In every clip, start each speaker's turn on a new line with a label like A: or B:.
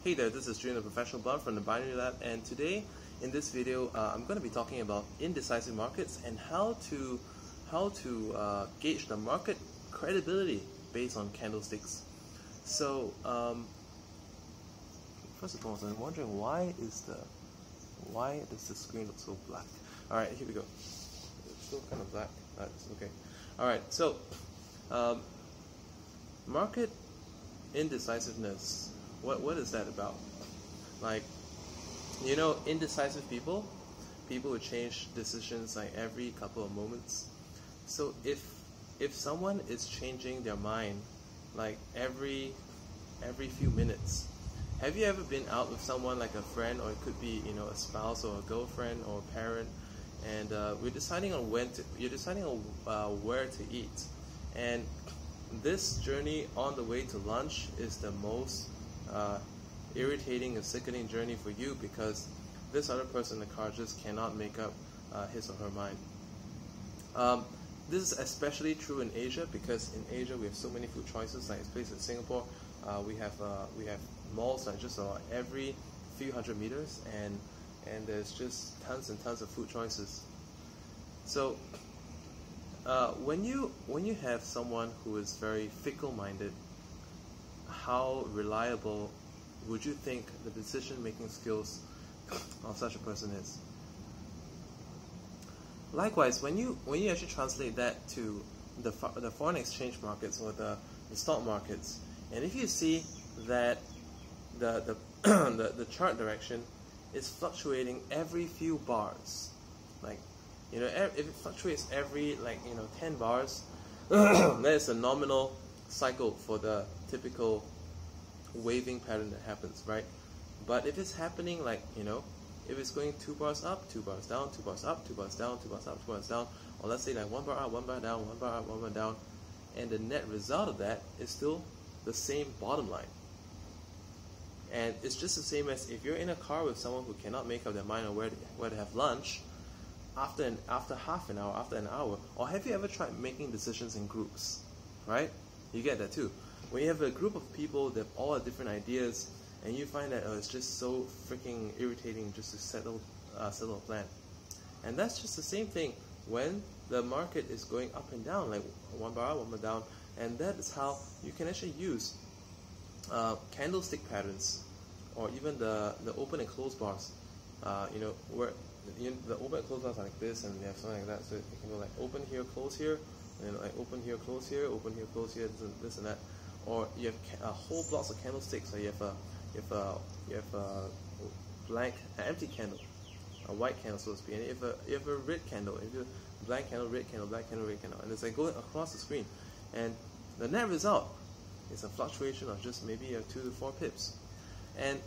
A: Hey there, this is June, the professional blogger from the Binary Lab, and today in this video I'm going to be talking about indecisive markets and how to gauge the market credibility based on candlesticks. So first of all, I'm wondering why does the screen look so black? All right, here we go. It's still kind of black. That's okay. All right, so market indecisiveness. What is that about? Like, you know, indecisive people who change decisions like every couple of moments. So if someone is changing their mind like every few minutes, have you ever been out with someone like a friend, or it could be, you know, a spouse or a girlfriend or a parent, and you're deciding on where to eat, and this journey on the way to lunch is the most irritating and sickening journey for you, because this other person in the car just cannot make up his or her mind. This is especially true in Asia, because in Asia we have so many food choices. Like, places in Singapore, we have malls like just every few hundred meters, and there's just tons and tons of food choices. So when you have someone who is very fickle-minded, how reliable would you think the decision-making skills of such a person is? Likewise, when you actually translate that to the foreign exchange markets or the stock markets, and if you see that the chart direction is fluctuating every few bars, like, you know, if it fluctuates every 10 bars, that is a nominal cycle for the typical waving pattern that happens, right? But if it's happening, like, you know, if it's going 2 bars up, 2 bars down, 2 bars up, 2 bars down, 2 bars up, 2 bars down, or let's say like 1 bar up, 1 bar down, 1 bar up, 1 bar down, and the net result of that is still the same bottom line. And it's just the same as if you're in a car with someone who cannot make up their mind on where to have lunch after half an hour, after an hour. Or have you ever tried making decisions in groups, right? You get that too. When you have a group of people that all have different ideas, and you find that it's just so freaking irritating just to settle a plan. And that's just the same thing when the market is going up and down, like 1 bar up, 1 bar down. And that is how you can actually use candlestick patterns, or even the open and close bars. You know, where the open and close bars are like this, and they have something like that. So you can go like open here, close here, and then like open here, close here, open here, close here, this and that. Or you have whole blocks of candlesticks. So you have a blank, empty candle, a white candle, so to speak, and you have a red candle, if you have a blank candle, red candle, black candle, red candle, and it's like going across the screen. And the net result is a fluctuation of just maybe 2 to 4 pips. And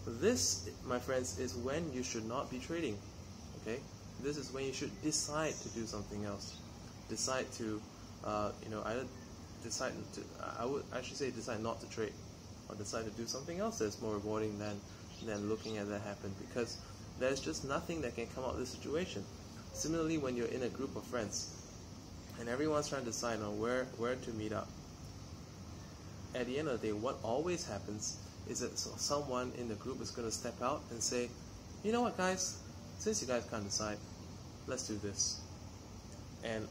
A: this, my friends, is when you should not be trading. Okay, this is when you should decide to do something else. Decide to, either decide to, I would actually say decide not to trade, or decide to do something else that's more rewarding than looking at that happen, because there's just nothing that can come out of this situation. Similarly, when you're in a group of friends and everyone's trying to decide on where to meet up, at the end of the day, what always happens is that someone in the group is going to step out and say, you know what, guys, since you guys can't decide, let's do this. And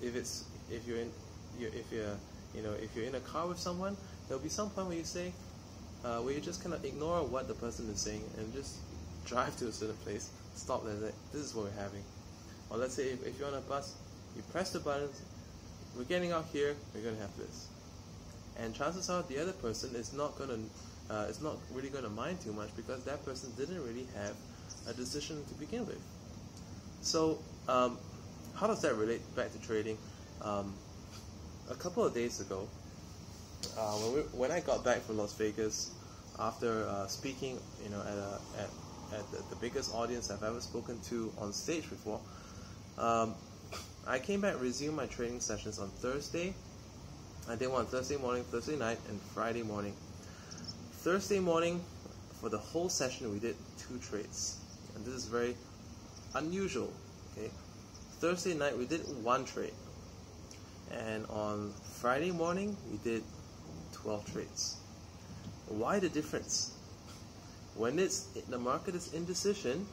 A: if you're in a car with someone, there'll be some point where you say, where you just kind of ignore what the person is saying and just drive to a certain place, stop there, this is what we're having. Or let's say if you're on a bus, you press the buttons, we're getting out here, we're going to have this. And chances are the other person is not really going to mind too much, because that person didn't really have a decision to begin with. So how does that relate back to trading? A couple of days ago, when I got back from Las Vegas after speaking, you know, at the biggest audience I've ever spoken to on stage before, I came back, resumed my trading sessions on Thursday. I did one Thursday morning, Thursday night, and Friday morning. Thursday morning, for the whole session, we did 2 trades, and this is very unusual. Okay, Thursday night we did 1 trade, and on Friday morning we did 12 trades. Why the difference? When the market is indecision,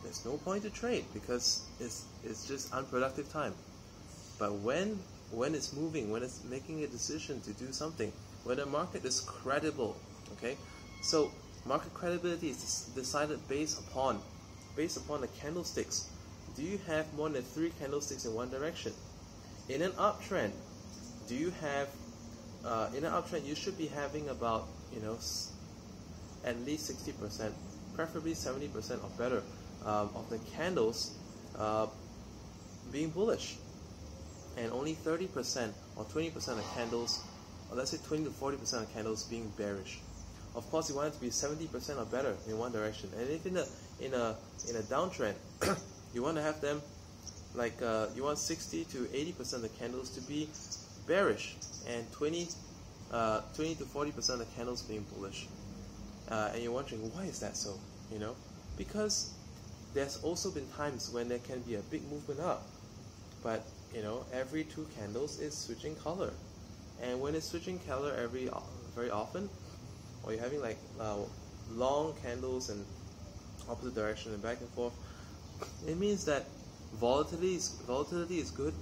A: there's no point to trade because it's just unproductive time. But when it's moving, when it's making a decision to do something, when the market is credible, okay? So market credibility is decided based upon the candlesticks. Do you have more than 3 candlesticks in one direction? In an uptrend, do you have in an uptrend you should be having about, you know, at least 60%, preferably 70% or better of the candles being bullish, and only 30% or 20% of candles, or let's say 20 to 40% of candles being bearish. Of course, you want it to be 70% or better in one direction. And if in a downtrend, you want to have them like you want 60 to 80% of the candles to be bearish, and 20 to 40% of the candles being bullish. And you're wondering, why is that so? You know, because there's also been times when there can be a big movement up, but you know, every 2 candles is switching color, and when it's switching color very often, or you're having like long candles in opposite direction and back and forth, it means that volatility is good,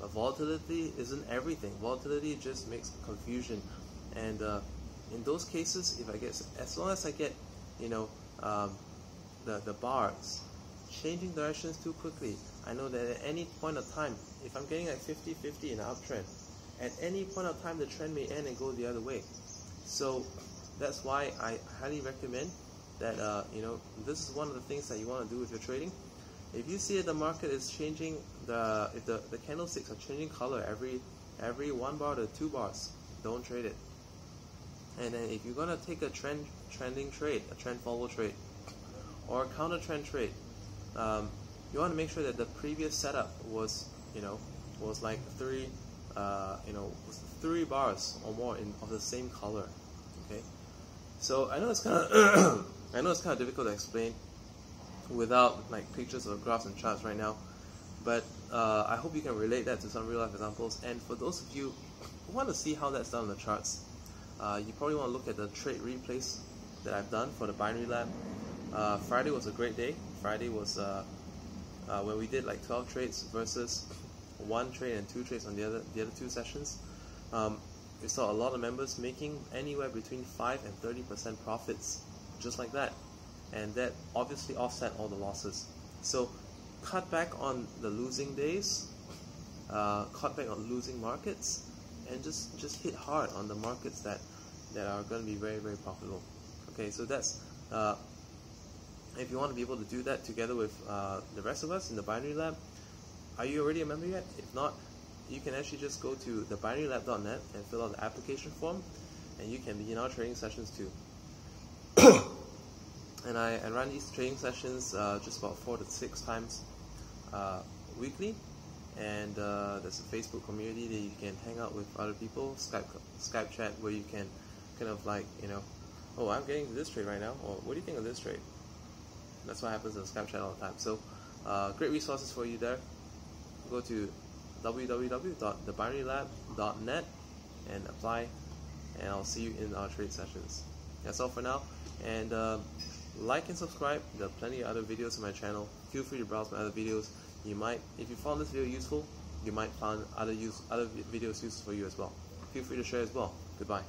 A: but volatility isn't everything. Volatility just makes confusion, and in those cases, as long as I get, you know, the bars changing directions too quickly, I know that at any point of time, if I'm getting like 50-50 in an uptrend, at any point of time the trend may end and go the other way. So that's why I highly recommend that you know, this is one of the things that you want to do with your trading. If you see that the market is changing, if the candlesticks are changing color every 1 bar to 2 bars, don't trade it. And then if you're gonna take a trending trade, a trend follow trade, or a counter trend trade, you want to make sure that the previous setup was, you know, was like 3 bars or more of the same color. Okay, so I know it's kind of difficult to explain without like pictures or graphs and charts right now, but I hope you can relate that to some real life examples. And for those of you who want to see how that's done on the charts, you probably want to look at the trade replays that I've done for the binary lab. Friday was a great day. Friday was when we did like 12 trades versus 1 trade and 2 trades on the other 2 sessions. We saw a lot of members making anywhere between 5 and 30% profits, just like that, and that obviously offset all the losses. So cut back on the losing days, cut back on losing markets, and just hit hard on the markets that are going to be very, very profitable. Okay, so that's if you want to be able to do that together with the rest of us in the binary lab. Are you already a member yet? If not, you can actually just go to thebinarylab.net and fill out the application form, and you can be in our training sessions too. And I run these training sessions just about 4 to 6 times weekly, and there's a Facebook community that you can hang out with other people, Skype chat, where you can kind of like, you know, oh, I'm getting this trade right now, or what do you think of this trade? That's what happens in the Skype chat all the time. So great resources for you there. Go to www.thebinarylab.net and apply, and I'll see you in our trade sessions. That's all for now, and like and subscribe. There are plenty of other videos on my channel. Feel free to browse my other videos. You might, if you found this video useful, you might find other videos useful for you as well. Feel free to share as well. Goodbye.